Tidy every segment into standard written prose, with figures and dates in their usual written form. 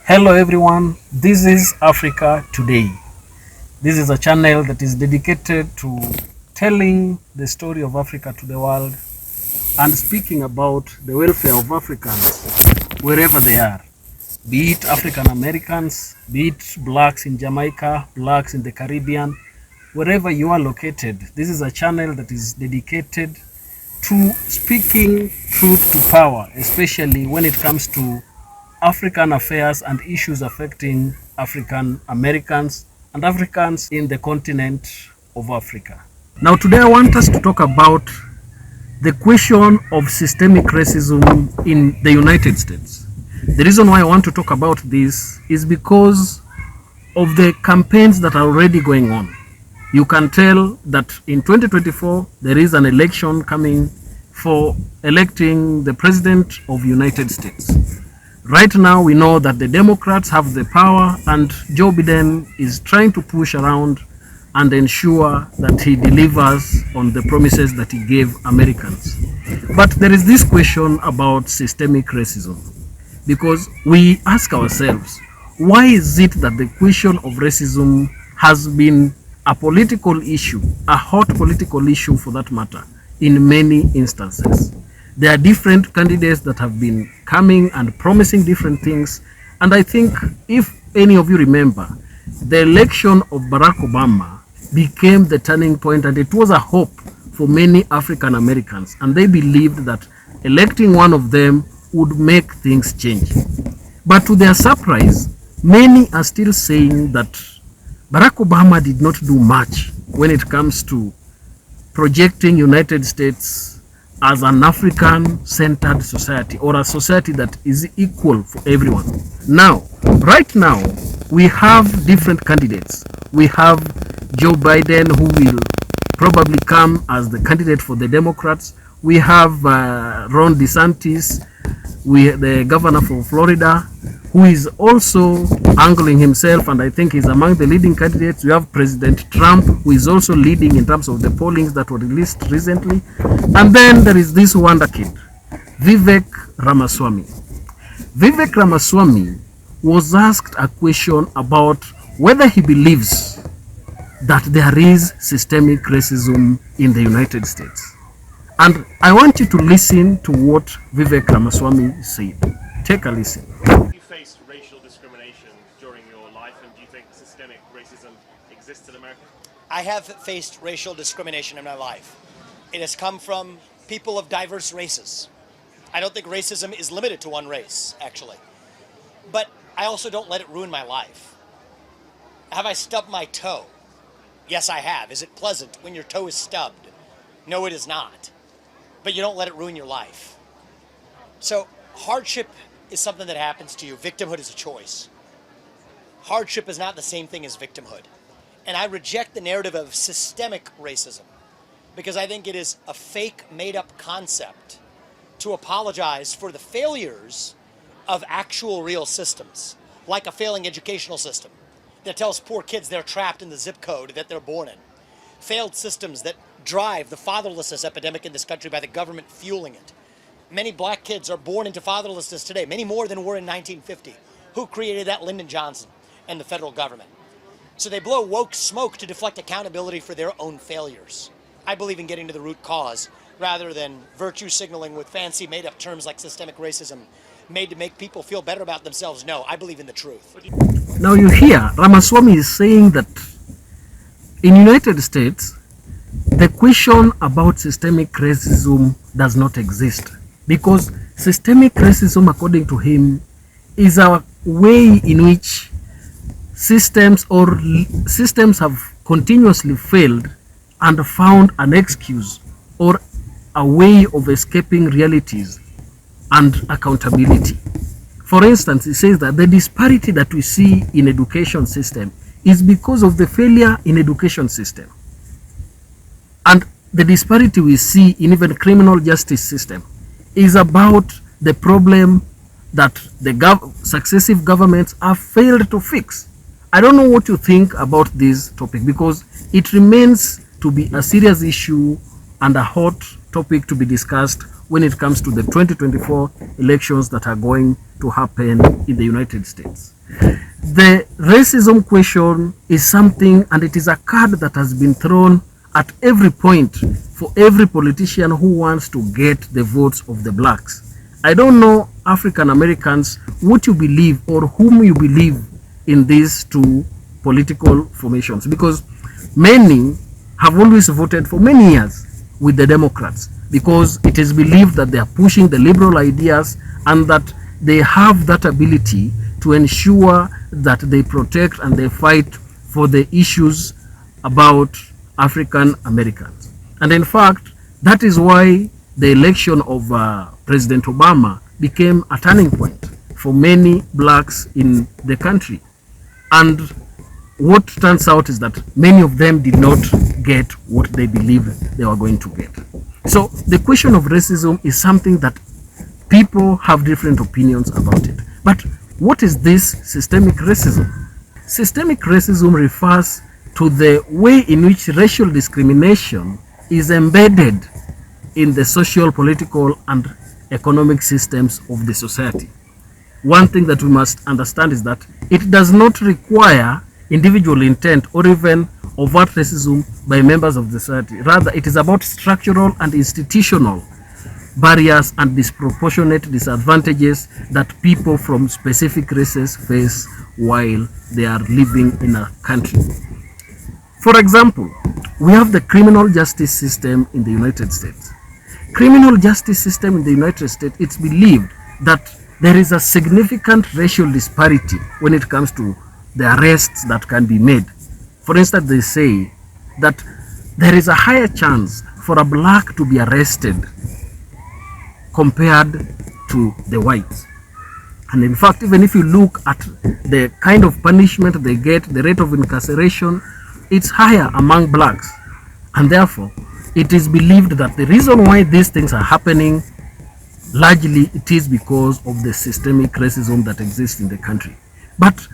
Hello everyone, this is Africa Today. This is a channel that is dedicated to telling the story of Africa to the world and speaking about the welfare of Africans wherever they are, be it African Americans, be it blacks in Jamaica, blacks in the Caribbean, wherever you are located. This is a channel that is dedicated to speaking truth to power, especially when it comes to African affairs and issues affecting African Americans and Africans in the continent of Africa. Now today I want us to talk about the question of systemic racism in the United States. The reason why I want to talk about this is because of the campaigns that are already going on. You can tell that in 2024 there is an election coming for electing the President of the United States. Right now, we know that the Democrats have the power and Joe Biden is trying to push around and ensure that he delivers on the promises that he gave Americans. But there is this question about systemic racism, because we ask ourselves, why is it that the question of racism has been a political issue, a hot political issue for that matter, in many instances? There are different candidates that have been coming and promising different things. And I think if any of you remember, the election of Barack Obama became the turning point, and it was a hope for many African Americans. And they believed that electing one of them would make things change. But to their surprise, many are still saying that Barack Obama did not do much when it comes to projecting United States as an African-centered society, or a society that is equal for everyone. Now, right now, we have different candidates. We have Joe Biden, who will probably come as the candidate for the Democrats. We have Ron DeSantis, the governor for Florida, who is also angling himself, and I think he's among the leading candidates. We have President Trump, who is also leading in terms of the pollings that were released recently. And then there is this wonder kid, Vivek Ramaswamy. Vivek Ramaswamy was asked a question about whether he believes that there is systemic racism in the United States. And I want you to listen to what Vivek Ramaswamy said. Take a listen. You faced racial discrimination during your life, and do you think systemic racism exists in America? I have faced racial discrimination in my life. It has come from people of diverse races. I don't think racism is limited to one race, actually. But I also don't let it ruin my life. Have I stubbed my toe? Yes, I have. Is it pleasant when your toe is stubbed? No, it is not. But you don't let it ruin your life. So hardship is something that happens to you. Victimhood is a choice. Hardship is not the same thing as victimhood. And I reject the narrative of systemic racism because I think it is a fake, made-up concept to apologize for the failures of actual real systems, like a failing educational system that tells poor kids they're trapped in the zip code that they're born in. Failed systems that drive the fatherlessness epidemic in this country by the government fueling it. Many black kids are born into fatherlessness today, many more than were in 1950. Who created that? Lyndon Johnson and the federal government. So they blow woke smoke to deflect accountability for their own failures. I believe in getting to the root cause rather than virtue signaling with fancy made-up terms like systemic racism made to make people feel better about themselves. No, I believe in the truth. Now you hear Ramaswamy is saying that in the United States, the question about systemic racism does not exist. Because systemic racism, according to him, is a way in which systems have continuously failed and found an excuse or a way of escaping realities and accountability. For instance, he says that the disparity that we see in education system is because of the failure in education system. And the disparity we see in even criminal justice system is about the problem that the successive governments have failed to fix. I don't know what you think about this topic, because it remains to be a serious issue and a hot topic to be discussed when it comes to the 2024 elections that are going to happen in the United States. The racism question is something, and it is a card that has been thrown at every point for every politician who wants to get the votes of the blacks. I don't know, African Americans, what you believe or whom you believe in these two political formations, because many have always voted for many years with the Democrats because it is believed that they are pushing the liberal ideas and that they have that ability to ensure that they protect and they fight for the issues about African Americans. And in fact, that is why the election of President Obama became a turning point for many blacks in the country. And what turns out is that many of them did not get what they believed they were going to get. So the question of racism is something that people have different opinions about it. But what is this systemic racism? Systemic racism refers to the way in which racial discrimination is embedded in the social, political, and economic systems of the society. One thing that we must understand is that it does not require individual intent or even overt racism by members of the society. Rather, it is about structural and institutional barriers and disproportionate disadvantages that people from specific races face while they are living in a country. For example, we have the criminal justice system in the United States. Criminal justice system in the United States, it's believed that there is a significant racial disparity when it comes to the arrests that can be made. For instance, they say that there is a higher chance for a black to be arrested compared to the whites. And in fact, even if you look at the kind of punishment they get, the rate of incarceration, it's higher among blacks. And therefore, it is believed that the reason why these things are happening, largely it is because of the systemic racism that exists in the country. But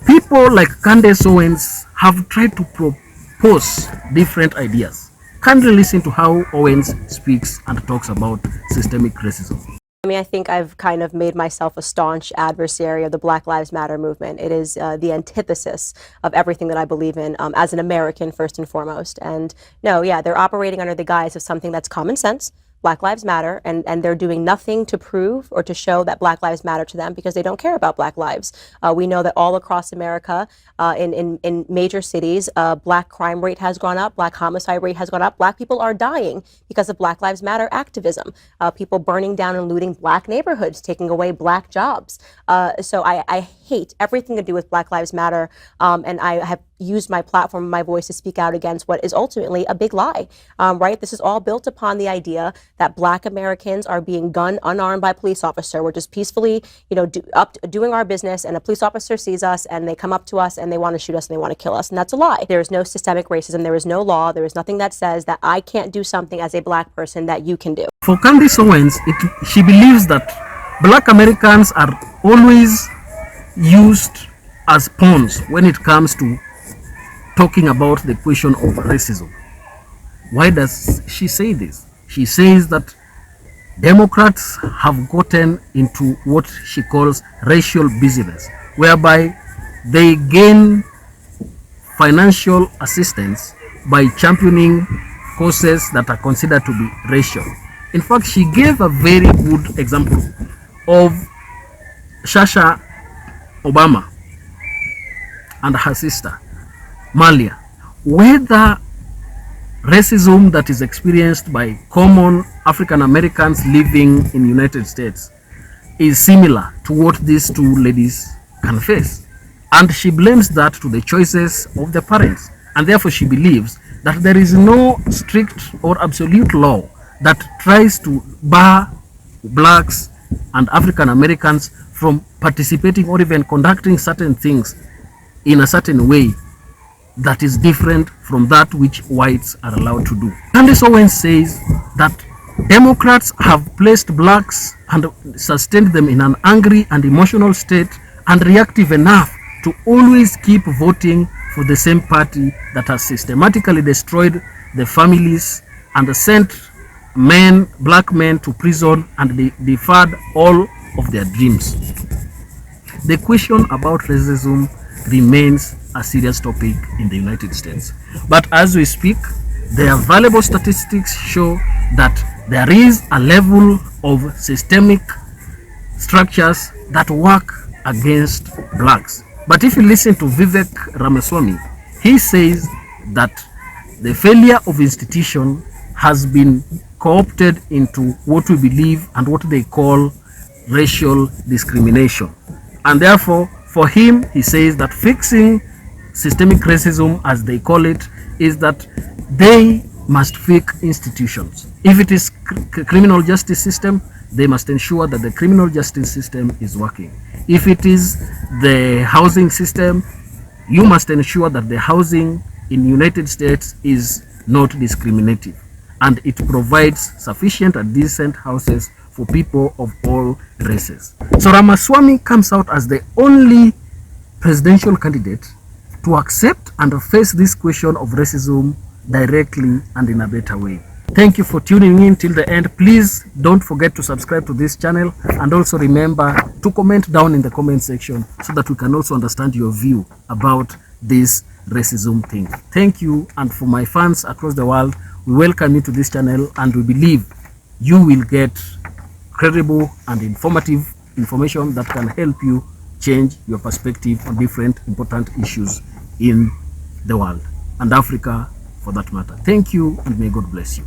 people like Candace Owens have tried to propose different ideas. Kindly listen to how Owens speaks and talks about systemic racism. I mean, I think I've kind of made myself a staunch adversary of the Black Lives Matter movement. It is the antithesis of everything that I believe in as an American, first and foremost. And no, yeah, they're operating under the guise of something that's common sense. Black Lives Matter, and they're doing nothing to prove or to show that Black Lives matter to them because they don't care about Black lives. We know that all across America, in major cities, Black crime rate has gone up, Black homicide rate has gone up. Black people are dying because of Black Lives Matter activism. People burning down and looting Black neighborhoods, taking away Black jobs. So I hate everything to do with Black Lives Matter, and I have used my platform, my voice to speak out against what is ultimately a big lie, right? This is all built upon the idea that Black Americans are being gunned unarmed by a police officer. We're just peacefully, doing our business, and a police officer sees us and they come up to us and they want to shoot us and they want to kill us. And that's a lie. There is no systemic racism. There is no law. There is nothing that says that I can't do something as a Black person that you can do. For Candace Owens, she believes that Black Americans are always used as pawns when it comes to talking about the question of racism. Why does she say this? She says that Democrats have gotten into what she calls racial business, whereby they gain financial assistance by championing causes that are considered to be racial. In fact, she gave a very good example of Shasha Obama and her sister Malia, whether racism that is experienced by common African Americans living in the United States is similar to what these two ladies can face. And she blames that to the choices of the parents. And therefore she believes that there is no strict or absolute law that tries to bar blacks and African Americans from participating or even conducting certain things in a certain way that is different from that which whites are allowed to do. Candace Owens says that Democrats have placed blacks and sustained them in an angry and emotional state and reactive enough to always keep voting for the same party that has systematically destroyed the families and sent black men to prison, and they deferred all of their dreams. The question about racism remains a serious topic in the United States. But as we speak, their valuable statistics show that there is a level of systemic structures that work against blacks. But if you listen to Vivek Ramaswamy, he says that the failure of institution has been co-opted into what we believe and what they call racial discrimination. And therefore, for him, he says that fixing systemic racism, as they call it, is that they must fix institutions. If it is criminal justice system, they must ensure that the criminal justice system is working. If it is the housing system, you must ensure that the housing in the United States is not discriminative and it provides sufficient and decent houses for people of all races. So Ramaswamy comes out as the only presidential candidate to accept and face this question of racism directly and in a better way. Thank you for tuning in till the end. Please don't forget to subscribe to this channel, and also remember to comment down in the comment section so that we can also understand your view about this racism thing. Thank you, and for my fans across the world, we welcome you to this channel, and we believe you will get credible and informative information that can help you change your perspective on different important issues in the world, and Africa for that matter. Thank you, and may God bless you.